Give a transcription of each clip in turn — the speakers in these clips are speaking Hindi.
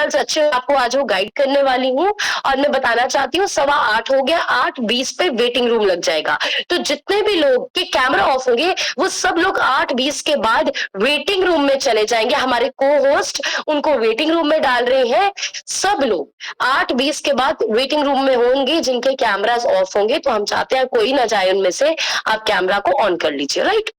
से अच्छे आपको आज वो गाइड करने वाली हूँ और मैं बताना चाहती हूँ 8:15 हो गया, 8:20 पे वेटिंग रूम लग जाएगा। तो जितने भी लोग के कैमरा ऑफ होंगे वो सब लोग 8:20 के बाद वेटिंग रूम में चले जाएंगे। हमारे को होस्ट उनको वेटिंग रूम में डाल रहे हैं। सब लोग 8:20 के बाद वेटिंग रूम में होंगे जिनके कैमराज ऑफ होंगे। तो हम चाहते हैं कोई ना जाए उनमें से, आप कैमरा को ऑन कर लीजिए, राइट।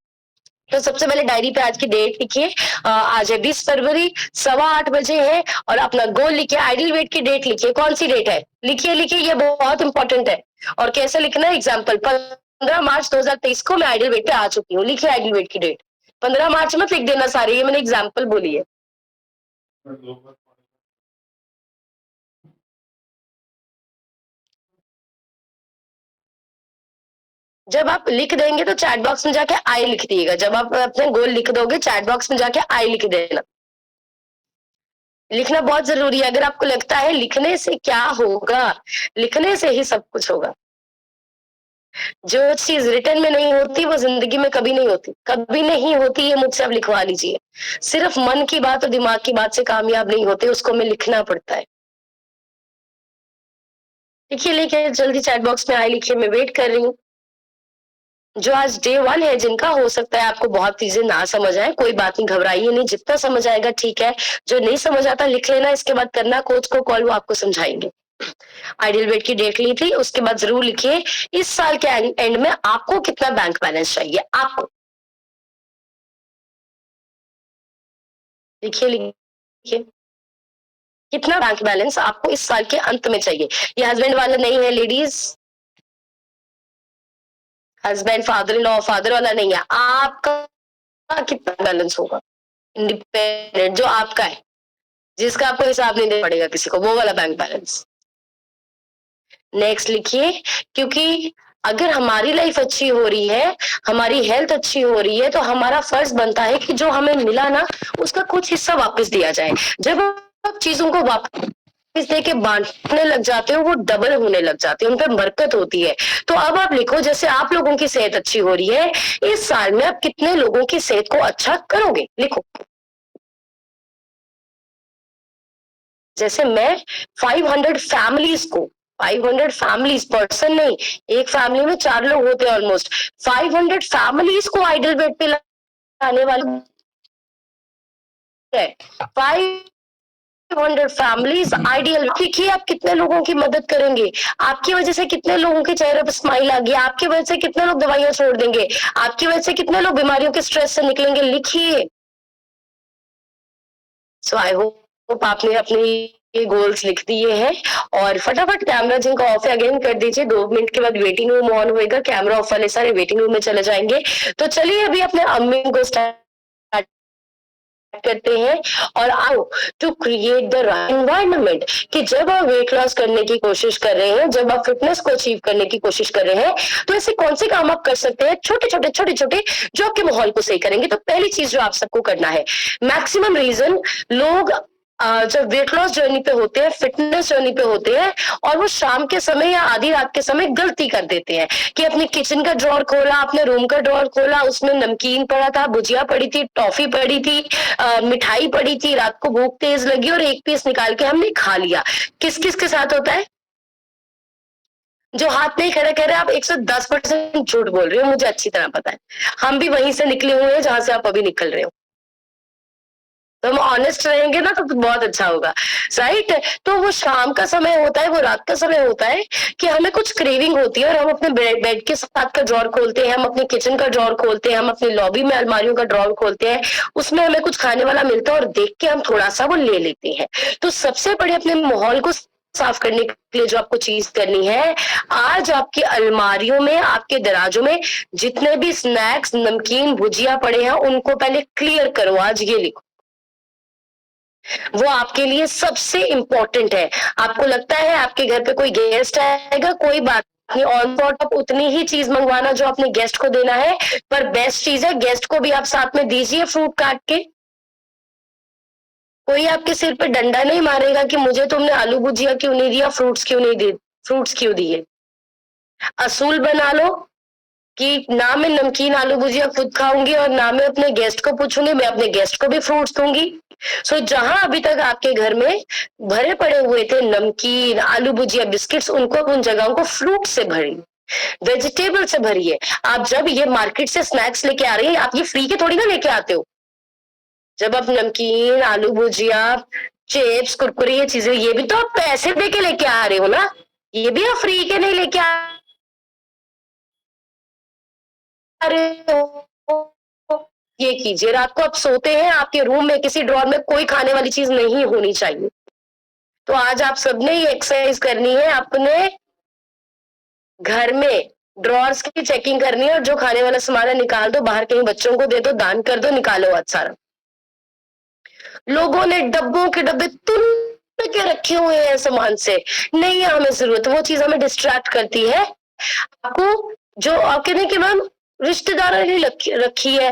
तो सबसे पहले डायरी पे आज की डेट लिखिए। आज है 20 फरवरी, 8:15 बजे है। और अपना गोल लिखिए, आइडियल वेट की डेट लिखिए। कौन सी डेट है? लिखिए लिखिए, ये बहुत इंपॉर्टेंट है। और कैसे लिखना है? एग्जाम्पल 15 मार्च 2023 को मैं आइडियल वेट पे आ चुकी हूँ। लिखिए आइडियल वेट की डेट। 15 मार्च मत लिख देना सारे, ये मैंने एग्जाम्पल बोली है। जब आप लिख देंगे तो चैट बॉक्स में जाके आई लिख दिएगा। जब आप अपने गोल लिख दोगे चैट बॉक्स में जाके आई लिख देना। लिखना बहुत जरूरी है। अगर आपको लगता है लिखने से क्या होगा, लिखने से ही सब कुछ होगा। जो चीज रिटर्न में नहीं होती वो जिंदगी में कभी नहीं होती, कभी नहीं होती। ये मुझसे आप लिखवा लीजिए। सिर्फ मन की बात और दिमाग की बात से कामयाब नहीं होते, उसको हमें लिखना पड़ता है। लिखिए लिखिए जल्दी चैट बॉक्स में आई लिखिए, मैं वेट कर रही हूँ। जो आज डे 1 है, जिनका हो सकता है आपको बहुत चीजें ना समझ आए, कोई बात नहीं, घबराइए नहीं, जितना समझ आएगा ठीक है। जो नहीं समझ आता लिख लेना, इसके बाद करना कोच को कॉल, वो आपको समझाएंगे। आइडियल वेट की डेट ली थी, उसके बाद जरूर लिखिए इस साल के एंड में आपको कितना बैंक बैलेंस चाहिए। आपको लिखिए लिखिए कितना बैंक बैलेंस आपको इस साल के अंत में चाहिए। ये हस्बैंड वाला नहीं है ladies, husband father in law father वाला नहीं है। आपका कितना बैलेंस होगा इंडिपेंडेंट, जो आपका है, जिसका आपको हिसाब नहीं देना पड़ेगा किसी को, वो वाला बैंक बैलेंस। नेक्स्ट लिखिए, क्योंकि अगर हमारी लाइफ अच्छी हो रही है, हमारी हेल्थ अच्छी हो रही है, तो हमारा फर्ज बनता है कि जो हमें मिला ना उसका कुछ हिस्सा वापस दिया जाए। जब आप चीजों को वापस दे के बांटने लग जाते हो, वो डबल होने लग जाते हैं, उन पर बरकत होती है। तो अब आप लिखो, जैसे आप लोगों की सेहत अच्छी हो रही है, इस साल में आप कितने लोगों की सेहत को अच्छा करोगे, लिखो। जैसे मैं 500 फैमिलीज को, 500 फैमिलीज, पर्सन नहीं, एक फैमिली में 4 लोग होते हैं ऑलमोस्ट, 500 फैमिलीज को आइडल बेड पे लाने वाले है। 500 फैमिलीज आइडियल। देखिए आप कितने लोगों की मदद करेंगे, आपकी वजह से कितने लोगों के चेहरे पर स्माइल आ गई, आपकी वजह से कितने लोग दवाइयां छोड़ देंगे, आपकी वजह से कितने लोग बीमारियों के स्ट्रेस से निकलेंगे। लिखिए। सो आई होप आपने अपनी ये गोल्स लिख दिए हैं। और फटाफट कैमरा जिनका ऑफ है अगेन कर दीजिए। 2 मिनट के बाद वेटिंग रूम ऑन होएगा, कैमरा ऑफ वाले सारे वेटिंग रूम में चले जाएंगे। तो चलिए अभी अपने अम्मी को स्टार्ट करते हैं। और आओ टू क्रिएट द एनवायरनमेंट, कि जब आप वेट लॉस करने की कोशिश कर रहे हैं, जब आप फिटनेस को अचीव करने की कोशिश कर रहे हैं, तो ऐसे कौन से काम आप कर सकते हैं, छोटे छोटे जो आपके माहौल को सही करेंगे। तो पहली चीज जो आप सबको करना है, मैक्सिमम रीजन लोग जब वेट लॉस जर्नी पे होते हैं, फिटनेस जर्नी पे होते हैं, और वो शाम के समय या आधी रात के समय गलती कर देते हैं कि अपने किचन का ड्रॉर खोला, अपने रूम का ड्रॉर खोला, उसमें नमकीन पड़ा था, भुजिया पड़ी थी, टॉफी पड़ी थी, मिठाई पड़ी थी, रात को भूख तेज लगी और एक पीस निकाल के हमने खा लिया। किस किस के साथ होता है? जो हाथ नहीं खड़ा कर रहे, आप 110% झूठ बोल रहे हो, मुझे अच्छी तरह पता है। हम भी वहीं से निकले हुए हैं जहां से आप अभी निकल रहे हो। तो हम ऑनेस्ट रहेंगे ना तो बहुत अच्छा होगा, राइट। तो वो शाम का समय होता है, वो रात का समय होता है कि हमें कुछ क्रेविंग होती है और हम अपने बेड के साथ का ड्रॉर खोलते हैं, हम अपने किचन का ड्रॉर खोलते हैं, हम अपनी लॉबी में अलमारियों का ड्रॉर खोलते हैं, उसमें हमें कुछ खाने वाला मिलता है और देख के हम थोड़ा सा वो ले लेते हैं। तो सबसे बड़े अपने माहौल को साफ करने के लिए जो आपको चीज करनी है, आज आपकी अलमारियों में, आपके दराजों में जितने भी स्नैक्स, नमकीन, भुजिया पड़े हैं, उनको पहले क्लियर करो। आज ये लिखो, वो आपके लिए सबसे इंपॉर्टेंट है। आपको लगता है आपके घर पे कोई गेस्ट आएगा, कोई बात नहीं, ऑन स्पॉट आप उतनी ही चीज मंगवाना जो अपने गेस्ट को देना है, पर बेस्ट चीज है गेस्ट को भी आप साथ में दीजिए फ्रूट काट के। कोई आपके सिर पे डंडा नहीं मारेगा कि मुझे तुमने आलू भुजिया क्यों नहीं दिया, फ्रूट्स क्यों नहीं दिए, फ्रूट्स क्यों दिए। असूल बना लो कि ना मैं नमकीन आलू भुजिया खुद खाऊंगी और ना मैं अपने गेस्ट को पूछूंगी, मैं अपने गेस्ट को भी फ्रूट्स दूंगी। जहां अभी तक आपके घर में भरे पड़े हुए थे नमकीन, आलू भुजिया, बिस्किट्स, उनको अब उन जगहों को फ्रूट से भरिए, वेजिटेबल से भरिए। आप जब ये मार्केट से स्नैक्स लेके आ रही हैं, आप ये फ्री के थोड़ी ना लेके आते हो। जब आप नमकीन, आलू भुजिया, चिप्स, कुरकुरे, ये चीजें, ये भी तो आप पैसे दे के लेके आ रहे हो ना, ये भी आप फ्री के नहीं लेके आ रहे हो। ये कीजिए, रात को आप सोते हैं, आपके रूम में किसी ड्रॉर में कोई खाने वाली चीज नहीं होनी चाहिए। तो आज आप सबने ये एक्सरसाइज करनी है, अपने घर में ड्रॉर्स की चेकिंग करनी है, और जो खाने वाला सामान है निकाल दो, बाहर कहीं बच्चों को दे दो, दान कर दो, निकालो आज सारा। लोगों ने डब्बों के डब्बे तुन के रखे हुए हैं सामान से, नहीं है हमें जरूरत, वो चीज हमें डिस्ट्रैक्ट करती है। आपको जो आपके नहीं कि मैम रिश्तेदारों ने रखी है,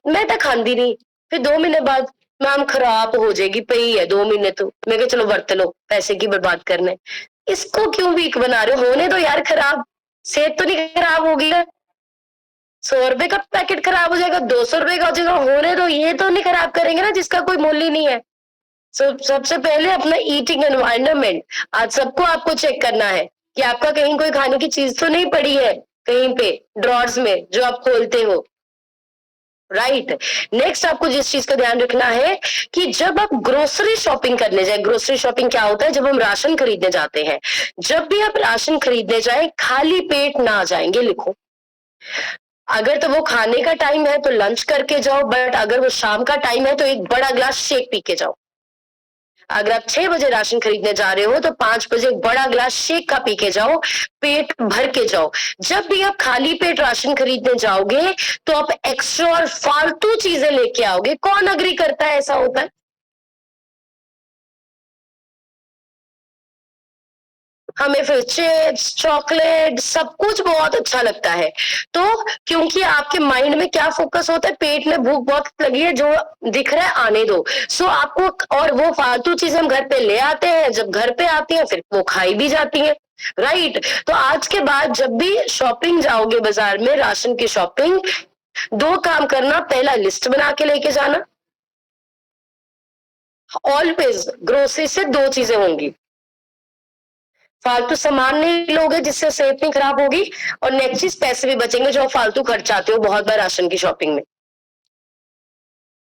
मैं तो खांदी नहीं, फिर 2 महीने बाद मैम खराब हो जाएगी, पई है 2 महीने, तो मैं कहा चलो बरत लो, पैसे की बर्बाद करने, इसको क्यों वीक बना रहे हो? होने दो यार खराब, सेहत तो नहीं खराब होगी ना। 100 रुपए का पैकेट खराब हो जाएगा, 200 रुपए का हो जाएगा, होने दो, ये तो नहीं खराब करेंगे ना जिसका कोई मूल्य नहीं है। सबसे पहले अपना ईटिंग एनवायरनमेंट आज सबको आपको चेक करना है कि आपका कहीं कोई खाने की चीज तो नहीं पड़ी है कहीं पे ड्रॉर्स में जो आप खोलते हो। राइट। नेक्स्ट आपको जिस चीज का ध्यान रखना है कि जब आप ग्रोसरी शॉपिंग करने जाए, ग्रोसरी शॉपिंग क्या होता है? जब हम राशन खरीदने जाते हैं, जब भी आप राशन खरीदने जाए खाली पेट ना जाएंगे, लिखो। अगर तो वो खाने का टाइम है तो लंच करके जाओ, बट अगर वो शाम का टाइम है तो एक बड़ा ग्लास शेक पी के जाओ। अगर आप 6 बजे राशन खरीदने जा रहे हो तो 5 बजे एक बड़ा ग्लास शेक का पी के जाओ, पेट भर के जाओ। जब भी आप खाली पेट राशन खरीदने जाओगे तो आप एक्स्ट्रा और फालतू चीजें लेके आओगे। कौन अग्री करता है ऐसा होता है? हमें फिर चिप्स, चॉकलेट, सब कुछ बहुत अच्छा लगता है। तो क्योंकि आपके माइंड में क्या फोकस होता है? पेट में भूख बहुत लगी है, जो दिख रहा है आने दो। आपको, और वो फालतू चीजें हम घर पे ले आते हैं, जब घर पे आती हैं फिर वो खाई भी जाती है। राइट। तो आज के बाद जब भी शॉपिंग जाओगे बाजार में, राशन की शॉपिंग, 2 काम करना। पहला, लिस्ट बना के लेके जाना। ऑलवेज ग्रोसरी से 2 चीजें होंगी, फालतू सामान नहीं लोगे जिससे सेहत नहीं खराब होगी, और नेक्स्ट चीज पैसे भी बचेंगे जो फालतू खर्चाते हो बहुत बार राशन की शॉपिंग में।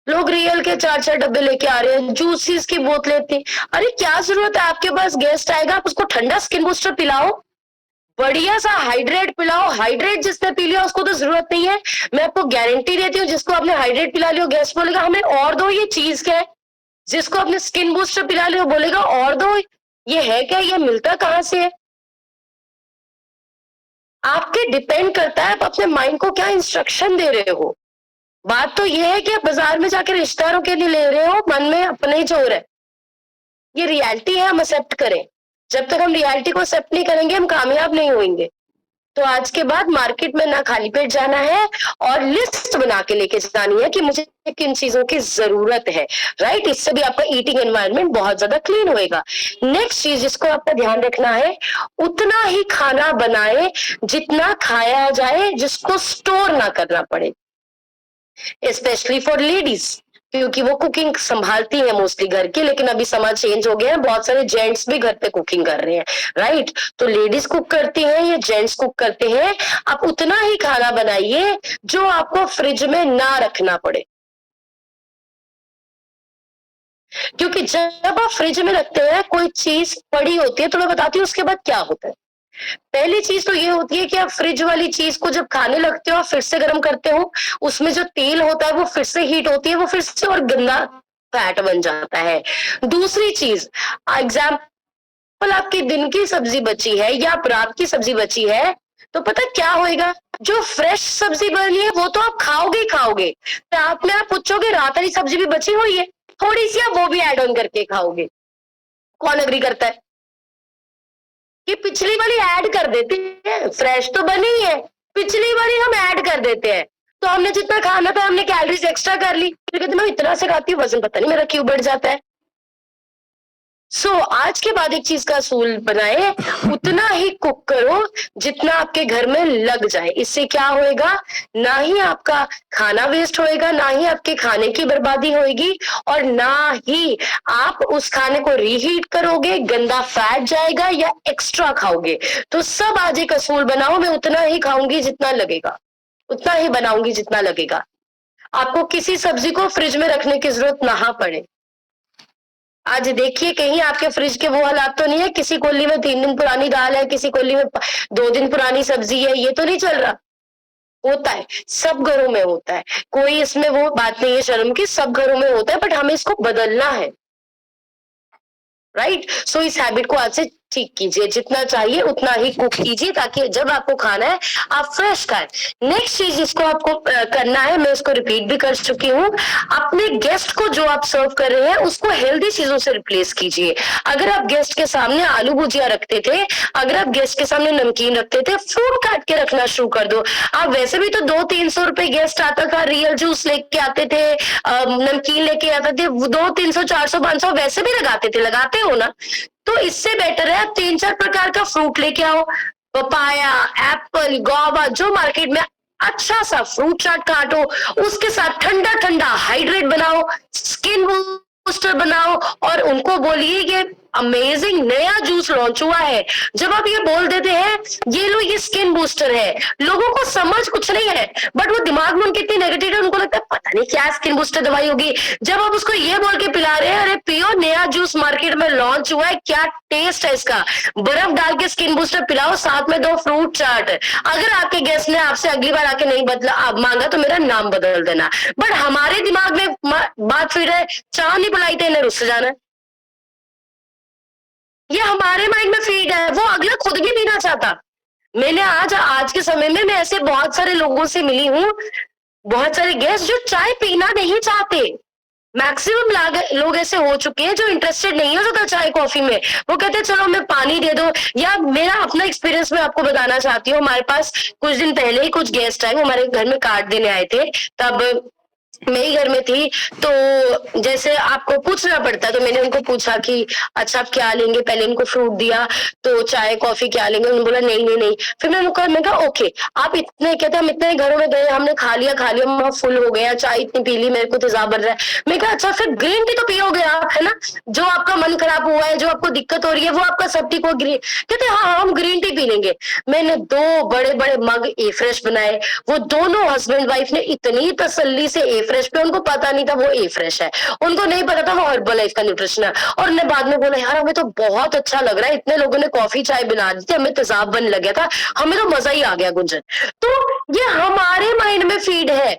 लोग रियल के 4-4 डब्बे लेके आ रहे हैं, जूसेस की बोतलें थी। अरे क्या जरूरत है? आपके पास गेस्ट आएगा, आप उसको ठंडा स्किन बूस्टर पिलाओ, बढ़िया सा हाइड्रेट पिलाओ। हाइड्रेट जिसने पी लिया उसको तो जरूरत नहीं है। मैं आपको गारंटी देती हूँ, जिसको आपने हाइड्रेट पिला लिया गेस्ट बोलेगा हमें और दो, ये चीज क्या है? जिसको आपने स्किन बूस्टर पिला लिया बोलेगा और दो, ये है क्या? ये मिलता कहाँ से है? आपके डिपेंड करता है आप अपने माइंड को क्या इंस्ट्रक्शन दे रहे हो। बात तो ये है कि आप बाजार में जाकर रिश्तेदारों के लिए ले रहे हो, मन में अपने ही जोर है। ये रियलिटी है, हम एक्सेप्ट करें। जब तक हम रियलिटी को एक्सेप्ट नहीं करेंगे हम कामयाब नहीं होंगे। तो आज के बाद मार्केट में ना खाली पेट जाना है, और लिस्ट बना के लेके जानी है कि मुझे किन चीजों की जरूरत है। राइट। इससे भी आपका ईटिंग एनवायरनमेंट बहुत ज्यादा क्लीन होएगा। नेक्स्ट चीज जिसको आपका ध्यान रखना है, उतना ही खाना बनाए जितना खाया जाए, जिसको स्टोर ना करना पड़े, स्पेशली फॉर लेडीज, क्योंकि वो कुकिंग संभालती है मोस्टली घर की। लेकिन अभी समाज चेंज हो गया है, बहुत सारे जेंट्स भी घर पे कुकिंग कर रहे हैं। राइट। तो लेडीज कुक करती हैं या जेंट्स कुक करते हैं, आप उतना ही खाना बनाइए जो आपको फ्रिज में ना रखना पड़े। क्योंकि जब आप फ्रिज में रखते हैं कोई चीज पड़ी होती है, तो मैं बताती हूँ उसके बाद क्या होता है। पहली चीज तो ये होती है कि आप फ्रिज वाली चीज को जब खाने लगते हो, आप फिर से गर्म करते हो, उसमें जो तेल होता है वो फिर से हीट होती है, वो फिर से और गंदा फैट बन जाता है। दूसरी चीज, एग्जाम्पल, आपकी दिन की सब्जी बची है या आप रात की सब्जी बची है, तो पता क्या होएगा? जो फ्रेश सब्जी बनी है वो तो आप खाओगे ही खाओगे, रात में आप पूछोगे रात वाली सब्जी भी बची हुई है, थोड़ी सी आप वो भी एड ऑन करके खाओगे। कौन अग्री करता है? कि पिछली वाली ऐड कर देते हैं, फ्रेश तो बनी है, पिछली वाली हम ऐड कर देते हैं। तो हमने जितना खाना था हमने कैलोरीज एक्स्ट्रा कर ली, फिर कहते मैं इतना से खाती हूँ, वजन पता नहीं मेरा क्यों बढ़ जाता है। आज के बाद एक चीज का असूल बनाए, उतना ही कुक करो जितना आपके घर में लग जाए। इससे क्या होएगा, ना ही आपका खाना वेस्ट होएगा, ना ही आपके खाने की बर्बादी होएगी, और ना ही आप उस खाने को रीहीट करोगे, गंदा फैट जाएगा या एक्स्ट्रा खाओगे। तो सब आज एक असूल बनाओ, मैं उतना ही खाऊंगी जितना लगेगा, उतना ही बनाऊंगी जितना लगेगा। आपको किसी सब्जी को फ्रिज में रखने की जरूरत ना पड़े। आज देखिए कहीं आपके फ्रिज के वो हालात तो नहीं है, किसी कोली में 3 दिन पुरानी दाल है, किसी कोली में 2 दिन पुरानी सब्जी है, ये तो नहीं चल रहा। होता है, सब घरों में होता है, कोई इसमें वो बात नहीं है शर्म की, सब घरों में होता है, बट हमें इसको बदलना है। राइट, सो इस हैबिट को आज से ठीक कीजिए, जितना चाहिए उतना ही कुक कीजिए, ताकि जब आपको खाना है आप फ्रेश खाएं। नेक्स्ट चीज जिसको आपको करना है, मैं इसको रिपीट भी कर चुकी हूँ, अपने गेस्ट को जो आप सर्व कर रहे हैं उसको हेल्दी चीजों से रिप्लेस कीजिए। अगर आप गेस्ट के सामने आलू भुजिया रखते थे, अगर आप गेस्ट के सामने नमकीन रखते थे, फ्रूट काट के रखना शुरू कर दो। आप वैसे भी तो 200-300 रुपए गेस्ट आता था, रियल जूस लेके आते थे, नमकीन लेके आते थे, 200-300-400-500 वैसे भी लगाते हो ना। तो इससे बेटर है आप 3-4 प्रकार का फ्रूट लेके आओ, पपाया, एप्पल, गोवा, जो मार्केट में अच्छा सा फ्रूट चाट काटो, उसके साथ ठंडा ठंडा हाइड्रेट बनाओ, स्किन बूस्टर बनाओ, और उनको बोलिए कि अमेजिंग नया जूस लॉन्च हुआ है। जब आप ये बोल देते हैं ये लो ये स्किन बूस्टर है, लोगों को समझ कुछ नहीं है, बट वो दिमाग में उनकी इतनी नेगेटिव है, उनको लगता है पता नहीं क्या स्किन बूस्टर दवाई होगी। जब आप उसको ये बोल के पिला रहे हैं, अरे पियो नया जूस मार्केट में लॉन्च हुआ है, क्या टेस्ट है इसका, बर्फ डाल के स्किन बूस्टर पिलाओ, साथ में 2 फ्रूट चाट। अगर आपके गेस्ट ने आपसे अगली बार आके नहीं बदला आप मांगा तो मेरा नाम बदल देना। बट हमारे दिमाग में बात फिर है, चाह नहीं बुलाई तो इन्हें रुस जाना, ये हमारे माइंड में फीड है, वो अगला खुद भी पीना चाहता। मैंने आज के समय में मैं ऐसे बहुत सारे लोगों से मिली हूँ, बहुत सारे गेस्ट जो चाय पीना नहीं चाहते। मैक्सिमम लोग ऐसे हो चुके हैं जो इंटरेस्टेड नहीं हो जाता चाय कॉफी में, वो कहते हैं चलो हमें पानी दे दो। या मेरा अपना एक्सपीरियंस मैं आपको बताना चाहती हूँ, हमारे पास कुछ दिन पहले ही कुछ गेस्ट आए, वो हमारे घर में कार्ड देने आए थे, तब मैं ही घर में थी। तो जैसे आपको पूछना पड़ता है, तो मैंने उनको पूछा कि अच्छा आप क्या लेंगे, पहले उनको फ्रूट दिया, तो चाय कॉफी क्या लेंगे, उन्होंने बोला नहीं नहीं नहीं। फिर मैंने कहा ओके, आप इतने कहते हम इतने घरों में गए, हमने खा लिया हम फुल हो गया, चाय इतनी पी ली, मेरे को तेजाब बन रहा है। मैं कहा अच्छा फिर ग्रीन टी तो पियोगे आप, है ना, जो आपका मन खराब हुआ है, जो आपको दिक्कत हो रही है, वो आपका सब ठीक हो। ग्रीन कहते हाँ हम ग्रीन टी पी लेंगे। मैंने 2 बड़े बड़े मग ए फ्रेश बनाए, वो दोनों हस्बैंड वाइफ ने इतनी तसल्ली से ए फ्रेश पे, उनको पता नहीं था वो ए फ्रेश है, उनको नहीं पता था वो हर्बल लाइफ का न्यूट्रिशन है। और ने बाद में बोला यार हमें तो बहुत अच्छा लग रहा है, इतने लोगों ने कॉफी चाय बना दी थी, हमें तेजाब बनने लग गया था, हमें तो मजा ही आ गया गुंजन। तो ये हमारे माइंड में फीड है।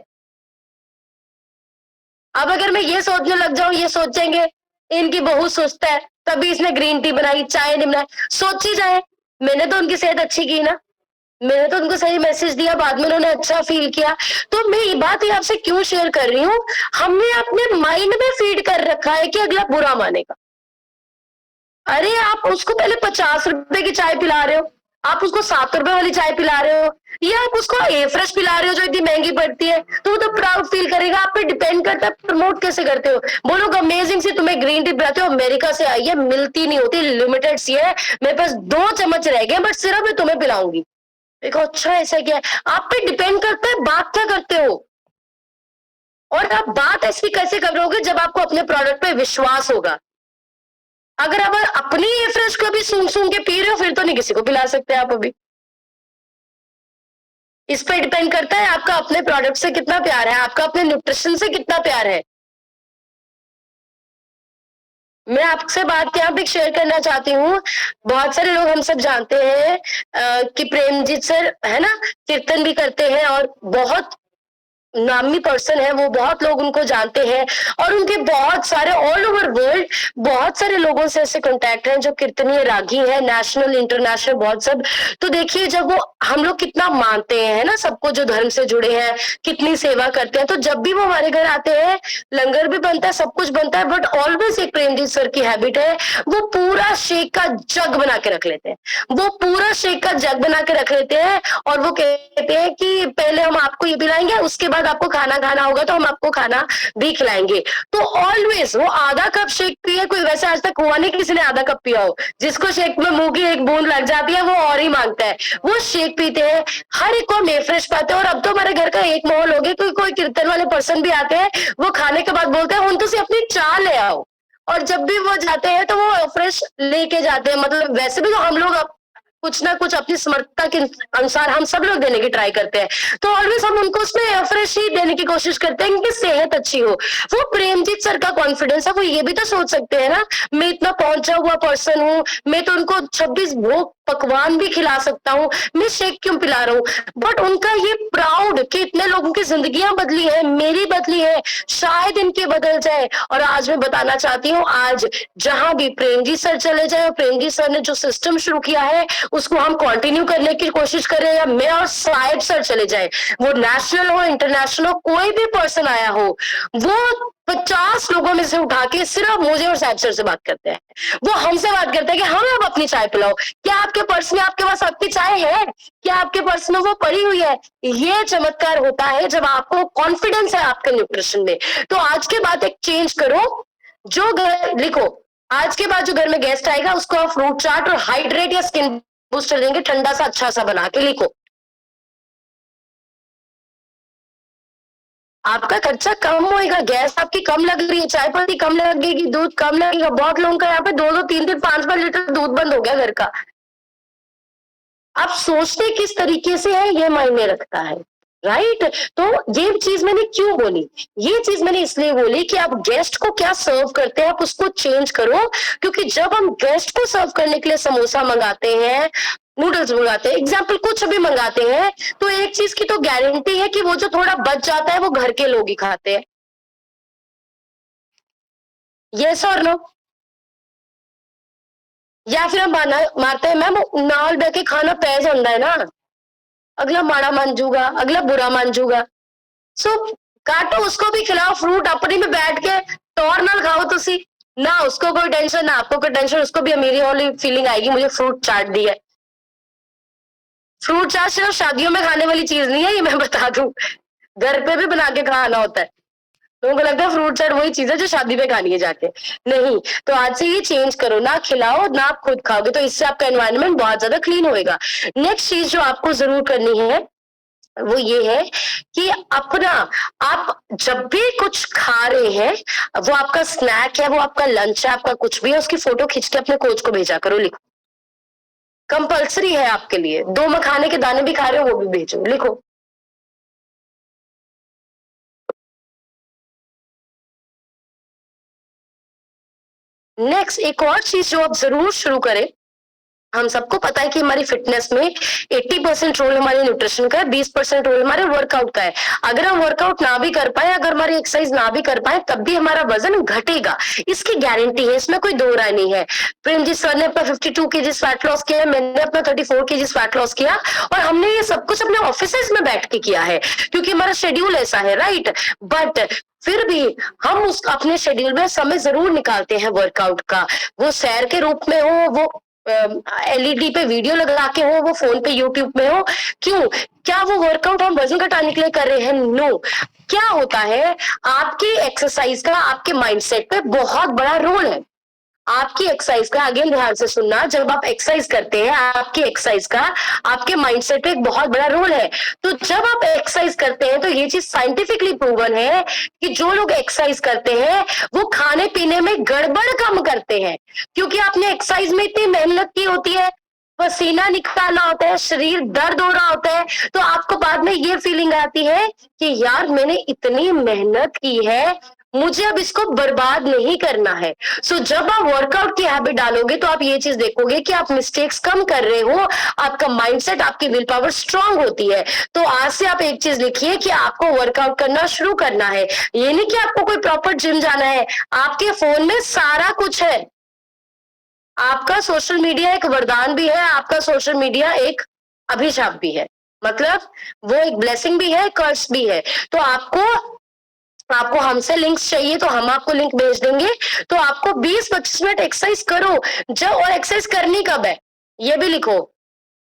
अब अगर मैं ये सोचने लग जाऊं, ये सोचेंगे इनकी बहू सुस्त है तभी इसने ग्रीन टी बनाई, चाय नहीं बनाई, सोची जाए मैंने तो उनकी सेहत अच्छी की ना, मैंने तो उनको सही मैसेज दिया, बाद में उन्होंने अच्छा फील किया। तो मैं ये बात ही आपसे क्यों शेयर कर रही हूँ, हमने अपने माइंड में फीड कर रखा है कि अगला बुरा मानेगा। अरे आप उसको पहले 50 रुपए की चाय पिला रहे हो, आप उसको 7 रुपए वाली चाय पिला रहे हो, या आप उसको ए फ्रेश पिला रहे हो जो इतनी महंगी पड़ती है, तो वो तो प्राउड फील करेगा। आप पे डिपेंड करता है प्रमोट कैसे करते हो। बोलो अमेजिंग सी तुम्हें ग्रीन टी पिलाते हो, अमेरिका से आई है, मिलती नहीं होती, लिमिटेड सी है, मेरे पास 2 चम्मच रह गए, बट सिर्फ मैं तुम्हें पिलाऊंगी। देखो अच्छा ऐसा क्या है, आप पे डिपेंड करता है बात क्या करते हो। और आप बात ऐसी कैसे करोगे जब आपको अपने प्रोडक्ट पे विश्वास होगा। अगर आप अपनी ये फ्रेश को भी सूंघ सूंघ के पी रहे हो, फिर तो नहीं किसी को पिला सकते आप अभी। इस पे डिपेंड करता है आपका अपने प्रोडक्ट से कितना प्यार है, आपका अपने न्यूट्रिशन से कितना प्यार है। मैं आपसे बात यहाँ पे शेयर करना चाहती हूँ, बहुत सारे लोग हम सब जानते हैं कि प्रेमजीत सर है ना, कीर्तन भी करते हैं और बहुत नामी पर्सन है वो, बहुत लोग उनको जानते हैं, और उनके बहुत सारे ऑल ओवर वर्ल्ड बहुत सारे लोगों से ऐसे कांटेक्ट हैं जो कीर्तनीय रागी है, नेशनल इंटरनेशनल बहुत सब। तो देखिए जब वो हम लोग कितना मानते हैं ना सबको जो धर्म से जुड़े हैं, कितनी सेवा करते हैं, तो जब भी वो हमारे घर आते हैं लंगर भी बनता है, सब कुछ बनता है, बट ऑलवेज एक प्रेमजीत सर की हैबिट है, वो पूरा शेक का जग बना के रख लेते हैं, वो पूरा शेक का जग बना के रख लेते हैं, और वो कहते हैं कि पहले हम आपको ये पिलाएंगे, उसके बाद बाद आपको खाना खाना होगा तो हम आपको खाना भी खिलाएंगे। तो ऑलवेज वो आधा कप शेक पिए, कोई वैसे आज तक हुआ नहीं किसी ने आधा कप पिया हो, जिसको शेक में मुंह की एक बूंद लग जाती है वो और ही मांगता है। वो शेक पीते हैं, हर एक को मेफ्रेश पाते हैं। और अब तो हमारे घर का एक माहौल हो गया, कोई कीर्तन वाले पर्सन भी आते हैं, वो खाने के बाद बोलते हैं तुम अपनी चाय ले आओ, और जब भी वो जाते हैं तो वो फ्रेश लेके जाते हैं। मतलब वैसे भी तो हम लोग कुछ ना कुछ अपनी समर्थता के अनुसार हम सब लोग देने की ट्राई करते हैं, तो ऑलवेज हम उनको उसमें फ्रेश ही देने की कोशिश करते हैं कि सेहत अच्छी हो। वो प्रेमजीत सर का कॉन्फिडेंस है, वो ये भी तो सोच सकते हैं ना, मैं इतना पहुंचा हुआ पर्सन हूँ, मैं तो उनको 26 भोग पकवान भी खिला सकता हूँ, मैं शेक क्यों पिला रहा हूँ। बट उनका ये प्राउड कि इतने लोगों की जिंदगियां बदली है, मेरी बदली है, शायद इनके बदल जाए। और आज मैं बताना चाहती हूँ, आज जहां भी प्रेमजी सर चले जाए, प्रेमजी सर ने जो सिस्टम शुरू किया है उसको हम कंटिन्यू करने की कोशिश करें, या मैं और साहिब सर चले जाए, वो नेशनल हो इंटरनेशनल हो, कोई भी पर्सन आया हो, वो 50 लोगों में से उठा के सिर्फ मुझे और साहिब सर से बात करते हैं। वो हमसे बात करते हैं कि हमें अब अपनी चाय पिलाओ, क्या आपके पर्स में, आपके पास आपकी चाय है, क्या आपके पर्स में वो पड़ी हुई है। ये चमत्कार होता है जब आपको कॉन्फिडेंस है आपके न्यूट्रिशन में। तो आज के बाद एक चेंज करो, जो लिखो, आज के बाद जो घर में गेस्ट आएगा उसको आप फ्रूट चाट और हाइड्रेट या स्किन बूस्टर देंगे, ठंडा सा अच्छा सा बना के। लिखो, आपका खर्चा कम होएगा, गैस आपकी कम लग रही है, चाय पत्ती कम लगेगी, दूध कम लगेगा। बहुत लोगों का यहाँ पे 2-2, 3-3, 5-5 लीटर दूध बंद हो गया घर का। आप सोचते किस तरीके से है ये मायने रखता है, राइट। तो ये चीज मैंने क्यों बोली, ये चीज मैंने इसलिए बोली कि आप गेस्ट को क्या सर्व करते हैं आप उसको चेंज करो। क्योंकि जब हम गेस्ट को सर्व करने के लिए समोसा मंगाते हैं, नूडल्स मंगाते हैं, एग्जाम्पल कुछ भी मंगाते हैं, तो एक चीज की तो गारंटी है कि वो जो थोड़ा बच जाता है वो घर के लोग ही खाते हैं। यस और नो। या फिर हम मारते हैं मैम नाल बह के खाना पै जाता है ना, अगला माड़ा मान जूगा, अगला बुरा मान जूगा। सो काटो, उसको भी खिलाओ फ्रूट, अपनी में बैठ के टौर नाल खाओ तुसी, ना उसको कोई टेंशन ना आपको कोई टेंशन, उसको भी अमीरी वाली फीलिंग आएगी मुझे फ्रूट चाट दी है। फ्रूट चाट सिर्फ शादियों में खाने वाली चीज नहीं है, ये मैं बता दूं, घर पे भी बना के खाना होता है। लोगों को लगता है फ्रूट चाट वही चीज है जो शादी पे खानी है जाके, नहीं। तो आज से ये चेंज करो, ना खिलाओ ना आप खुद खाओगे, तो इससे आपका एनवायरनमेंट बहुत ज्यादा क्लीन होएगा। नेक्स्ट चीज जो आपको जरूर करनी है वो ये है कि अपना, आप जब भी कुछ खा रहे हैं, वो आपका स्नैक है, वो आपका लंच है, आपका कुछ भी है, उसकी फोटो खींच के अपने कोच को भेजा करो। लिखो, कंपल्सरी है आपके लिए, 2 मखाने के दाने भी खा रहे हो वो भी भेजो। लिखो, नेक्स्ट एक और चीज जो आप जरूर शुरू करें, हम सबको पता है कि हमारी फिटनेस में 80% रोल हमारे न्यूट्रिशन का है, 20% रोल हमारे वर्कआउट का है। अगर हम वर्कआउट ना भी कर पाए, अगर हमारी एक्सरसाइज ना भी कर पाए, तब भी हमारा वजन घटेगा, इसकी गारंटी है, इसमें कोई दो राय नहीं है। प्रेमजीत सर ने अपना 52 केजीज फैट लॉस किया, मैंने अपना 34 केजीज फैट लॉस किया, और हमने ये सब कुछ अपने ऑफिस में बैठ के किया है, क्योंकि हमारा शेड्यूल ऐसा है, राइट। बट फिर भी हम उस अपने शेड्यूल में समय जरूर निकालते हैं वर्कआउट का, वो सैर के रूप में हो, वो एलईडी पे वीडियो लगा के हो, वो फोन पे यूट्यूब में हो। क्यों, क्या वो वर्कआउट हम वजन घटाने के लिए कर रहे हैं? नो। क्या होता है, आपकी एक्सरसाइज का आपके माइंडसेट पे बहुत बड़ा रोल है। आपकी एक्सरसाइज का, अगेन ध्यान से सुनना, जब आप एक्सरसाइज करते हैं, आपकी एक्सरसाइज का आपके माइंडसेट पे एक बहुत बड़ा रोल है। तो जब आप एक्सरसाइज करते हैं, तो ये चीज साइंटिफिकली प्रूवन है कि जो लोग एक्सरसाइज करते हैं वो खाने पीने में गड़बड़ कम करते हैं, क्योंकि आपने एक्सरसाइज में इतनी मेहनत की होती है, पसीना निकालना होता है, शरीर दर्द हो रहा होता है, तो आपको बाद में ये फीलिंग आती है कि यार मैंने इतनी मेहनत की है, मुझे अब इसको बर्बाद नहीं करना है। सो जब आप वर्कआउट की हैबिट डालोगे तो आप ये चीज देखोगे कि आप मिस्टेक्स कम कर रहे हो, आपका माइंडसेट, आपकी विल पावर स्ट्रांग होती है। तो आज से आप एक चीज लिखिए कि आपको वर्कआउट करना शुरू करना है। ये नहीं कि आपको कोई प्रॉपर जिम जाना है, आपके फोन में सारा कुछ है। आपका सोशल मीडिया एक वरदान भी है, आपका सोशल मीडिया एक अभिशाप भी है, मतलब वो एक ब्लेसिंग भी है, कर्स भी है। तो आपको हमसे लिंक्स चाहिए तो हम आपको लिंक भेज देंगे। तो आपको 20-25 मिनट एक्सरसाइज करो। जब, और एक्सरसाइज करनी कब है ये भी लिखो,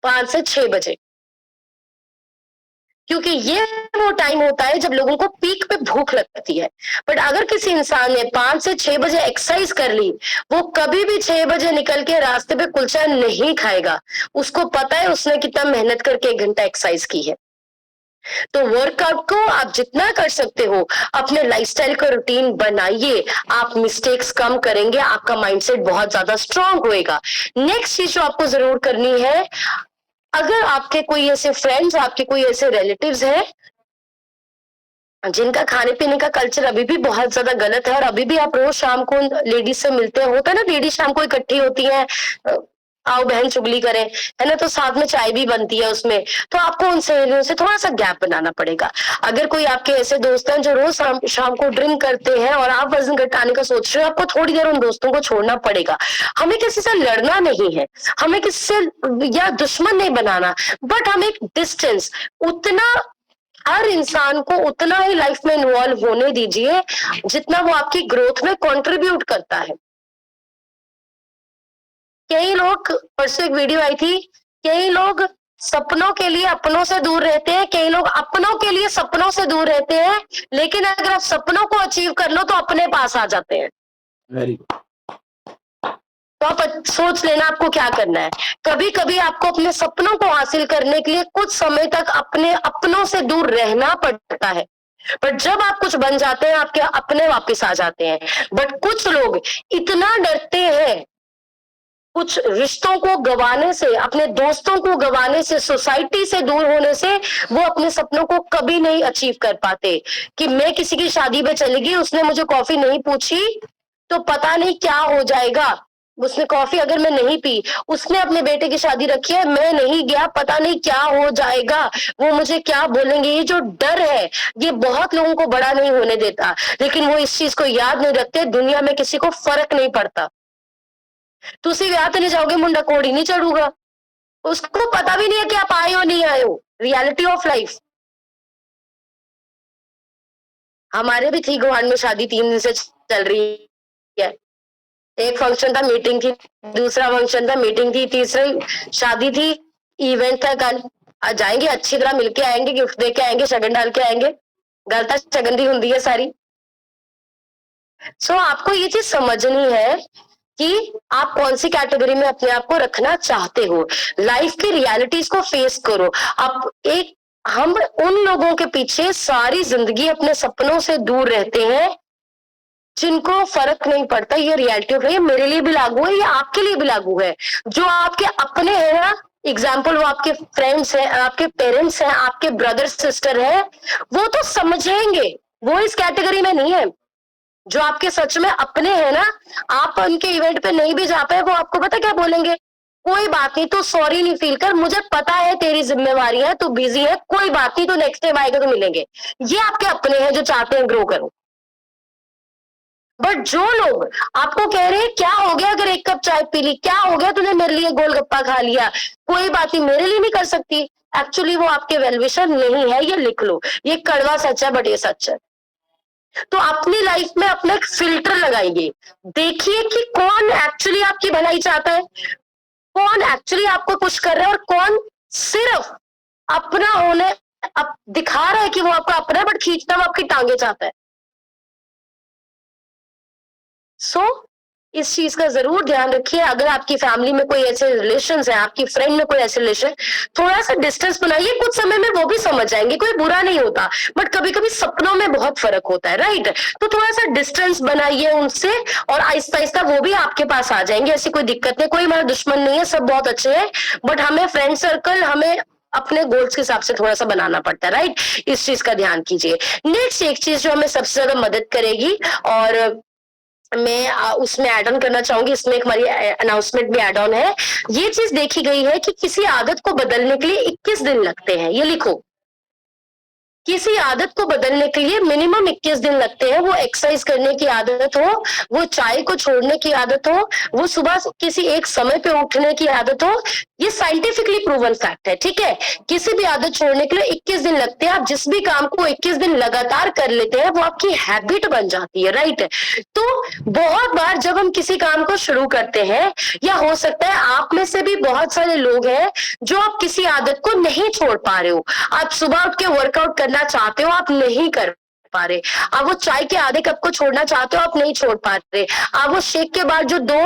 5 से 6 बजे। क्योंकि ये वो टाइम होता है जब लोगों को पीक पे भूख लगती है। बट अगर किसी इंसान ने 5 से 6 बजे एक्सरसाइज कर ली, वो कभी भी 6 बजे निकल के रास्ते पे कुलचा नहीं खाएगा। उसको पता है उसने कितना मेहनत करके 1 घंटा एक्सरसाइज की है। तो वर्कआउट को आप जितना कर सकते हो अपने लाइफस्टाइल का रूटीन बनाइए, आप मिस्टेक्स कम करेंगे, आपका माइंडसेट बहुत ज्यादा स्ट्रांग होएगा। नेक्स्ट चीज जो आपको जरूर करनी है, अगर आपके कोई ऐसे फ्रेंड्स, आपके कोई ऐसे रिलेटिव्स हैं जिनका खाने पीने का कल्चर अभी भी बहुत ज्यादा गलत है, और अभी भी आप रोज शाम को लेडीज से मिलते हैं, होता है ना लेडीज शाम को इकट्ठी होती हैं, आओ बहन चुगली करें, है ना, तो साथ में चाय भी बनती है उसमें, तो आपको उन सहेलियों से थोड़ा सा गैप बनाना पड़ेगा। अगर कोई आपके ऐसे दोस्त हैं जो रोज शाम को ड्रिंक करते हैं और आप वजन घटाने का सोच रहे हो, आपको थोड़ी देर उन दोस्तों को छोड़ना पड़ेगा। हमें किसी से लड़ना नहीं है, हमें किसी से या दुश्मन नहीं बनाना, बट हम एक डिस्टेंस, उतना हर इंसान को उतना ही लाइफ में इन्वॉल्व होने दीजिए जितना वो आपकी ग्रोथ में कंट्रीब्यूट करता है। कई लोग, परसों एक वीडियो आई थी, कई लोग सपनों के लिए अपनों से दूर रहते हैं, कई लोग अपनों के लिए सपनों से दूर रहते हैं, लेकिन अगर आप सपनों को अचीव कर लो तो अपने पास आ जाते हैं। Very good. तो आप सोच लेना आपको क्या करना है। कभी कभी आपको अपने सपनों को हासिल करने के लिए कुछ समय तक अपने अपनों से दूर रहना पड़ता है, पर जब आप कुछ बन जाते हैं आपके अपने वापस आ जाते हैं। बट कुछ लोग इतना डरते हैं कुछ रिश्तों को गंवाने से, अपने दोस्तों को गंवाने से, सोसाइटी से दूर होने से, वो अपने सपनों को कभी नहीं अचीव कर पाते। कि मैं किसी की शादी में चली गई, उसने मुझे कॉफी नहीं पूछी तो पता नहीं क्या हो जाएगा, उसने कॉफी अगर मैं नहीं पी, उसने अपने बेटे की शादी रखी है, मैं नहीं गया, पता नहीं क्या हो जाएगा, वो मुझे क्या बोलेंगे। ये जो डर है ये बहुत लोगों को बड़ा नहीं होने देता, लेकिन वो इस चीज को याद नहीं रखते। दुनिया में किसी को फर्क नहीं पड़ता, तुसी व्याह ते नहीं जाओगे, मुंडा कोड़ी नहीं चढ़ूगा, उसको पता भी नहीं है कि आप आए हो नहीं आए हो। Reality of life. हमारे भी थी गुआंढ में शादी, 3 दिन से चल रही है। एक फंक्शन था, मीटिंग थी, दूसरा फंक्शन था, मीटिंग थी, तीसरी शादी थी, इवेंट था कल। आज जाएंगे, अच्छी तरह मिलके आएंगे, गिफ्ट दे के आएंगे, शगन डाल के आएंगे। गल तो शगन दी होंगी है सारी। सो आपको ये चीज समझनी है कि आप कौन सी कैटेगरी में अपने आप को रखना चाहते हो। लाइफ की रियलिटीज को फेस करो। आप एक हम उन लोगों के पीछे सारी जिंदगी अपने सपनों से दूर रहते हैं जिनको फर्क नहीं पड़ता। ये रियलिटी ऑफ है, ये मेरे लिए भी लागू है, ये आपके लिए भी लागू है। जो आपके अपने हैं ना, एग्जाम्पल वो आपके फ्रेंड्स हैं, आपके पेरेंट्स हैं, आपके ब्रदर सिस्टर हैं, वो तो समझेंगे, वो इस कैटेगरी में नहीं है। जो आपके सच में अपने हैं ना, आप उनके इवेंट पे नहीं भी जा पाए, वो आपको पता क्या बोलेंगे, कोई बात नहीं, तू सॉरी नहीं फील कर, मुझे पता है तेरी जिम्मेवारी है, तू बिजी है, कोई बात नहीं, तू नेक्स्ट टाइम आएगा तो मिलेंगे। ये आपके अपने हैं जो चाहते हैं ग्रो करो। बट जो लोग आपको कह रहे हैं क्या हो गया अगर 1 कप चाय पी ली, क्या हो गया तूने मेरे लिए गोलगप्पा खा लिया, कोई बात नहीं, मेरे लिए नहीं कर सकती, एक्चुअली वो आपके वेलविशर नहीं है। ये लिख लो, ये कड़वा सच है बट ये सच है। तो अपनी लाइफ में अपना एक फिल्टर लगाइए, देखिए कि कौन एक्चुअली आपकी भलाई चाहता है, कौन एक्चुअली आपको पुश कर रहा है, और कौन सिर्फ अपना होने दिखा रहा है कि वो आपका अपना है, बट खींचना वो आपकी टांगे चाहता है। सो इस चीज का जरूर ध्यान रखिए। अगर आपकी फैमिली में कोई ऐसे रिलेशन है, आपकी फ्रेंड में कोई ऐसे रिलेशन, थोड़ा सा डिस्टेंस बनाइए, कुछ समय में वो भी समझ जाएंगे, कोई बुरा नहीं होता, बट कभी कभी सपनों में बहुत फर्क होता है, राइट। तो थोड़ा सा डिस्टेंस बनाइए उनसे, और आहिस्ता आहिस्ता वो भी आपके पास आ जाएंगे। ऐसी कोई दिक्कत नहीं, कोई हमारा दुश्मन नहीं है, सब बहुत अच्छे हैं, बट हमें फ्रेंड सर्कल हमें अपने गोल्स के हिसाब से थोड़ा सा बनाना पड़ता है, राइट। इस चीज का ध्यान कीजिए। नेक्स्ट एक चीज जो हमें सबसे ज्यादा मदद करेगी, और मैं उसमें ऐड ऑन करना चाहूंगी, इसमें एक हमारी अनाउंसमेंट भी ऐड ऑन है। ये चीज देखी गई है कि किसी आदत को बदलने के लिए 21 दिन लगते हैं, ये लिखो। किसी आदत को बदलने के लिए मिनिमम 21 दिन लगते हैं। वो एक्सरसाइज करने की आदत हो, वो चाय को छोड़ने की आदत हो, वो सुबह किसी एक समय पे उठने की आदत हो, ये साइंटिफिकली प्रूवन फैक्ट है। ठीक है, किसी भी आदत छोड़ने के लिए 21 दिन लगते हैं। आप जिस भी काम को 21 दिन लगातार कर लेते हैं वो आपकी हैबिट बन जाती है, राइट। तो बहुत बार जब हम किसी काम को शुरू करते हैं, या हो सकता है आप में से भी बहुत सारे लोग हैं जो आप किसी आदत को नहीं छोड़ पा रहे हो। आप सुबह उठ के वर्कआउट करना चाहते हो, आप नहीं कर पा रहे। आप वो चाय के आधे कप को छोड़ना चाहते हो, आप नहीं छोड़ पा रहे। आप वो शेक के बाद जो 2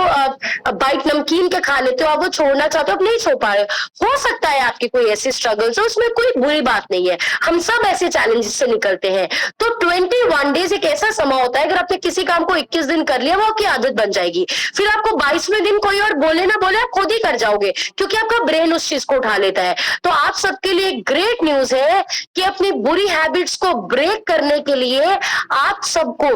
बाइट नमकीन के खा लेते हो, आप वो छोड़ना चाहते हो, आप नहीं छोड़ पा रहे। हो सकता है आपकी कोई ऐसी स्ट्रगल्स हो, उसमें कोई बुरी बात नहीं है, हम सब ऐसे चैलेंजेस से निकलते हैं। तो 21 डेज एक ऐसा समय होता है, अगर आपने किसी काम को 21 दिन कर लिया, वो आपकी आदत बन जाएगी। फिर आपको 22वें दिन कोई और बोले ना बोले, आप खुद ही कर जाओगे, क्योंकि आपका ब्रेन उस चीज को उठा लेता है। तो आप सबके लिए ग्रेट न्यूज है कि अपनी बुरी हैबिट्स को ब्रेक करने के लिए आप सबको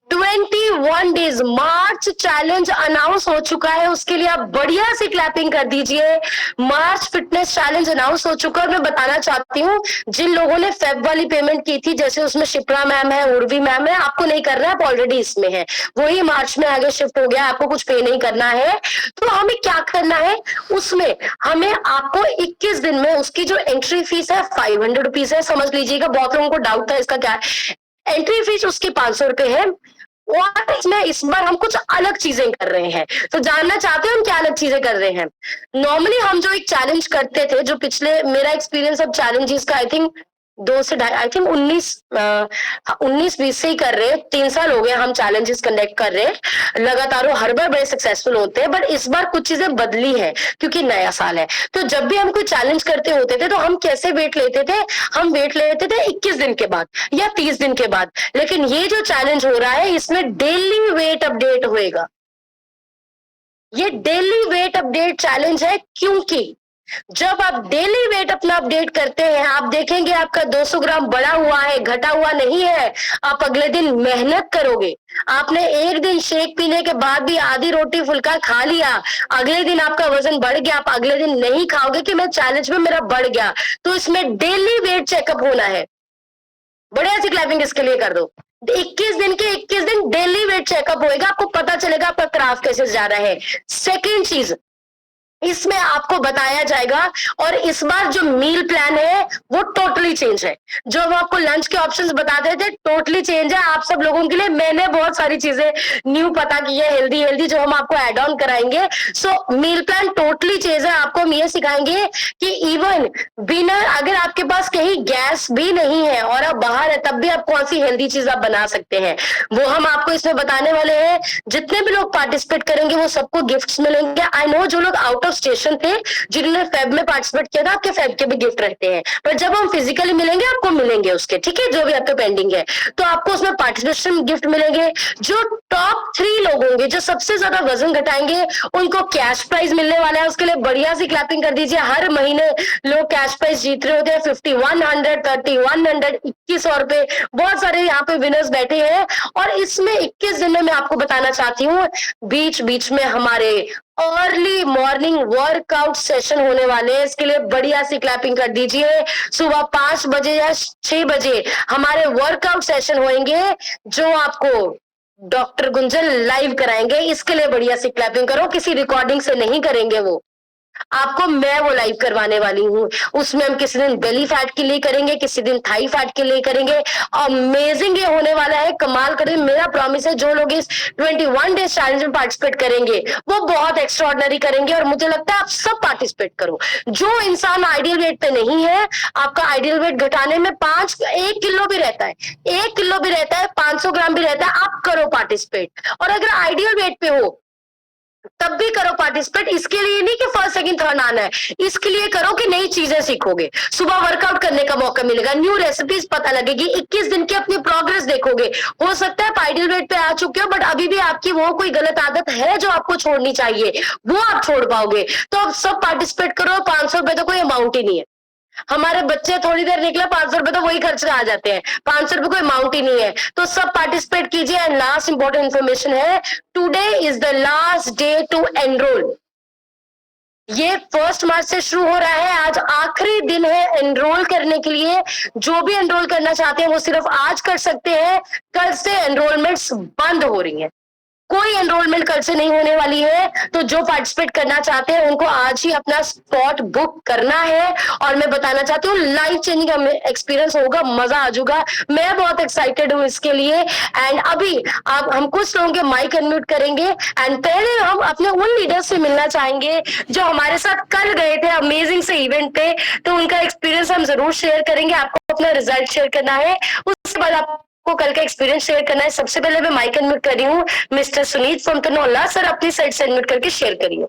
21 डेज मार्च चैलेंज अनाउंस हो चुका है। उसके लिए आप बढ़िया से क्लैपिंग कर दीजिए। मार्च फिटनेस चैलेंज अनाउंस हो चुका है। मैं बताना चाहती हूँ, जिन लोगों ने फेब वाली पेमेंट की थी, जैसे उसमें शिप्रा मैम है, उर्वी मैम है, आपको नहीं करना है, आप ऑलरेडी इसमें है, वही मार्च में आगे शिफ्ट हो गया, आपको कुछ पे नहीं करना है। तो हमें क्या करना है, उसमें हमें आपको 21 दिन में उसकी जो एंट्री फीस है 500 रुपीज है, समझ लीजिएगा। बहुत लोगों को डाउट था इसका क्या है। एंट्री फीस उसकी 500 रुपए है, और इसमें इस बार हम कुछ अलग चीजें कर रहे हैं। तो जानना चाहते हैं हम क्या अलग चीजें कर रहे हैं। नॉर्मली हम जो एक चैलेंज करते थे, जो पिछले मेरा एक्सपीरियंस अब चैलेंजेस का आई थिंक 2 से 2.5, आई थिंक 19-20 से ही कर रहे हैं। 3 साल हो गए हम चैलेंजेस कंडक्ट कर रहे हैं लगातार, हर बार बड़े सक्सेसफुल होते हैं। बट इस बार कुछ चीजें बदली है, क्योंकि नया साल है। तो जब भी हम कोई चैलेंज करते होते थे, तो हम कैसे वेट लेते थे, हम वेट ले लेते थे 21 दिन के बाद या 30 दिन के बाद। लेकिन ये जो चैलेंज हो रहा है, इसमें डेली वेट अपडेट होएगा। ये डेली वेट अपडेट चैलेंज है, क्योंकि जब आप डेली वेट अपना अपडेट करते हैं, आप देखेंगे आपका 200 ग्राम बढ़ा हुआ है, घटा हुआ नहीं है। आप अगले दिन मेहनत करोगे। आपने एक दिन शेक पीने के बाद भी आधी रोटी फुल्का खा लिया, अगले दिन आपका वजन बढ़ गया, आप अगले दिन नहीं खाओगे कि मैं चैलेंज में मेरा बढ़ गया। तो इसमें डेली वेट चेकअप होना है। बढ़िया सी क्लैपिंग इसके लिए कर दो। 21 दिन के 21 दिन डेली वेट चेकअप होएगा, आपको पता चलेगा आपका ग्राफ कैसे जा रहा है। सेकेंड चीज, इसमें आपको बताया जाएगा, और इस बार जो मील प्लान है वो टोटली चेंज है। जो हम आपको लंच के ऑप्शंस बताते थे, टोटली चेंज है आप सब लोगों के लिए। मैंने बहुत सारी चीजें न्यू पता की है, हेल्दी हेल्दी, जो हम आपको एड ऑन कराएंगे। सो मील प्लान टोटली चेंज है। आपको हम ये सिखाएंगे कि इवन बिना, अगर आपके पास कहीं गैस भी नहीं है और आप बाहर है, तब भी आप कौन सी हेल्दी चीज आप बना सकते हैं, वो हम आपको इसमें बताने वाले हैं। जितने भी लोग पार्टिसिपेट करेंगे वो सबको गिफ्ट्स मिलेंगे। आई नो जो लोग आउट ऑफ स्टेशन थे, जिन्होंने फेब में पार्टिसिपेट किया था, आपके फेब के भी गिफ्ट रहते हैं, पर जब हम फिजिकली मिलेंगे आपको मिलेंगे उसके, ठीक है, जो भी आपके पेंडिंग है। तो आपको उसमें पार्टिसिपेशन गिफ्ट मिलेंगे। जो टॉप 3 लोग होंगे, जो सबसे ज्यादा वजन घटाएंगे, उनको कैश प्राइज मिलने वाला है। उसके लिए बढ़िया सी क्लैपिंग कर दीजिए। हर महीने लोग कैश प्राइज जीत रहे होते हैं, 5100, 3100, 2100 रुपए। बहुत सारे यहाँ पे विनर्स बैठे हैं। और इसमें 21 दिन में मैं आपको बताना चाहती हूँ, बीच बीच में हमारे अर्ली मॉर्निंग वर्कआउट सेशन होने वाले हैं। इसके लिए बढ़िया सी क्लैपिंग कर दीजिए। सुबह 5 बजे या 6 बजे हमारे वर्कआउट सेशन होंगे, जो आपको डॉक्टर गुंजन लाइव कराएंगे। इसके लिए बढ़िया सी क्लैपिंग करो। किसी रिकॉर्डिंग से नहीं करेंगे, वो आपको मैं वो लाइव करवाने वाली हूँ। उसमें हम किसी दिन बेली फैट के लिए करेंगे, किसी दिन थाई फैट के लिए करेंगे। अमेजिंग ये होने वाला है, कमाल करें। मेरा प्रॉमिस है, जो लोग इस 21 डेज चैलेंज में पार्टिसिपेट करेंगे वो बहुत एक्स्ट्राऑर्डिनरी करेंगे। और मुझे लगता है आप सब पार्टिसिपेट करो। जो इंसान आइडियल वेट पे नहीं है, आपका आइडियल वेट घटाने में 1 किलो भी रहता है, 1 किलो भी रहता है, 500 ग्राम भी रहता है, आप करो पार्टिसिपेट। और अगर आइडियल वेट पे हो तब भी करो पार्टिसिपेट। इसके लिए नहीं कि फर्स्ट सेकंड थर्ड आना है, इसके लिए करो कि नई चीजें सीखोगे। सुबह वर्कआउट करने का मौका मिलेगा, न्यू रेसिपीज पता लगेगी, 21 दिन की अपनी प्रोग्रेस देखोगे। हो सकता है आप आइडियल वेट पे आ चुके हो, बट अभी भी आपकी वो कोई गलत आदत है जो आपको छोड़नी चाहिए, वो आप छोड़ पाओगे। तो अब सब पार्टिसिपेट करो। 500 रुपए तो कोई अमाउंट ही नहीं है। हमारे बच्चे थोड़ी देर निकले, 500 रुपए तो वही खर्च आ जाते हैं। 500 रुपए कोई अमाउंट ही नहीं है। तो सब पार्टिसिपेट कीजिए। एंड लास्ट इंपॉर्टेंट इन्फॉर्मेशन है, today is the last day to enrol. ये 1 मार्च से शुरू हो रहा है। आज आखिरी दिन है एनरोल करने के लिए। जो भी एनरोल करना चाहते हैं वो सिर्फ आज कर सकते हैं। कल से एनरोलमेंट्स बंद हो रही हैं। कोई एनरोलमेंट कल से नहीं होने वाली है। तो जो पार्टिसिपेट करना चाहते हैं उनको आज ही अपना स्पॉट बुक करना है। और मैं बताना चाहती हूँ लाइफ चेंजिंग एक्सपीरियंस होगा, मजा आ जाएगा। मैं बहुत एक्साइटेड हूँ इसके लिए। एंड अभी आप हम कुछ लोगों के माइक अनम्यूट करेंगे एंड पहले हम अपने उन लीडर्स से मिलना चाहेंगे जो हमारे साथ कल गए थे अमेजिंग से इवेंट पे। तो उनका एक्सपीरियंस हम जरूर शेयर करेंगे। आपको अपना रिजल्ट शेयर करना है, उसके बाद आप को कल का एक्सपीरियंस शेयर करना है। सबसे पहले मैं माइक अनम्यूट कर रही हूँ मिस्टर सुनीत फ्रॉम तनोला। सर अपनी साइड से अनम्यूट करके शेयर करिए।